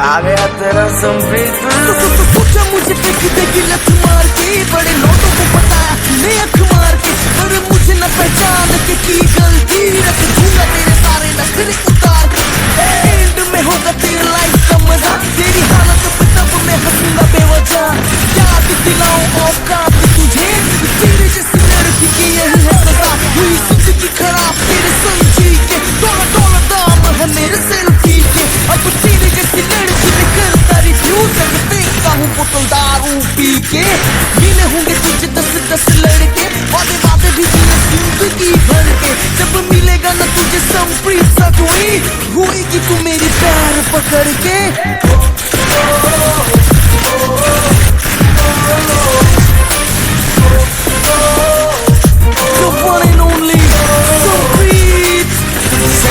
आ गया तेरा संप्रीत। पूछा मुझे देखी लत मार के, बड़े लोगों को बताया मैं अख मार के, पर मुझे न पहचान के की गलती, रख दूंगा तेरे सारे नखरे उतार के। एंड में होगा तेरी लाइफ का मजा, तेरी हालत पे तब मैं हंसूंगा बेवजह। याद दिलाऊं औकात तुझे, तेरे जैसी लड़की की यही है सजा। हुई जिंदगी खराब तेरे समझी के, डॉलर दाम है मेरे सेल्फी के। अब तेरे जैसी लड़की में करता रिफ्यूज, देखता हूँ बोतल दारू पी के। मिले होंगे तुझे 10 लड़के, वादे भी किए जिंदगी भर के। जब मिलेगा ना तुझे संप्रीत सा कोई, होएगी तू मेरी पैर पकड़ के। The one and only Sampreet.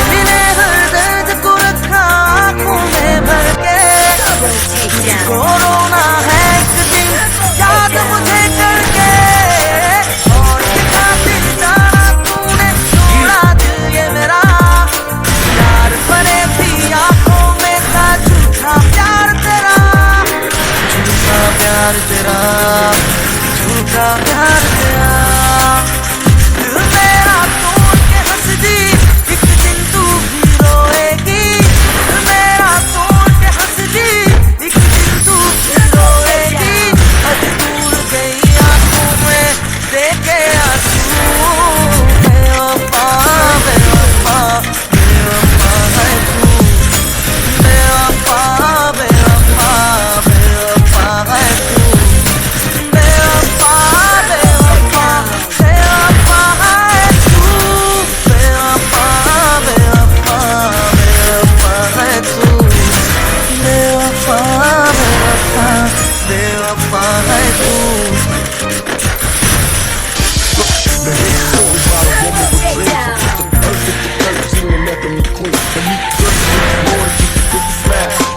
मैंने हर दर्द को रखा आँखों में भर के, कोरोना है एक दिन याद मुझे करके, और कितना दिन जाना तूने छोड़ा दिल ये मेरा, प्यार भरे भी आँखों में था झूठा प्यार तेरा, झूठा प्यार तेरा, झूठा प्यार तेरा। दिल मेरा तोड़ के हंस दी, एक दिन तू भी रोएगी। दिल मेरा तोड़ के हंस दी, एक दिन तू भी रोएगी। आज दूर गई आंखों में देखे आंसू, बेवफा बेवफा बेवफा है तू, बेवफा बेवफा बेवफा है तू, बेवफा बेवफा बेवफा है तू, बेवफा बेवफा बेवफा है तू, बेवफा बेवफा बेवफा है तू।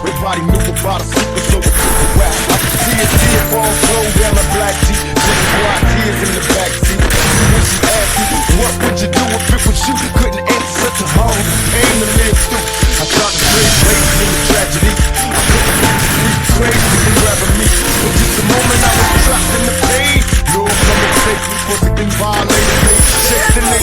Everybody knew about a secret, so it took a while. I could see a tear fall flow down a black tee. Just black tears in the backseat. When she asked me, what would you do if it was you? Couldn't answer such a hard pain to live through. I tried to bring faith in the tragedy. I couldn't be crazy for grabbing me. For just a moment I was trapped in the pain. No one come and take me, forcibly violated me. Shakes in the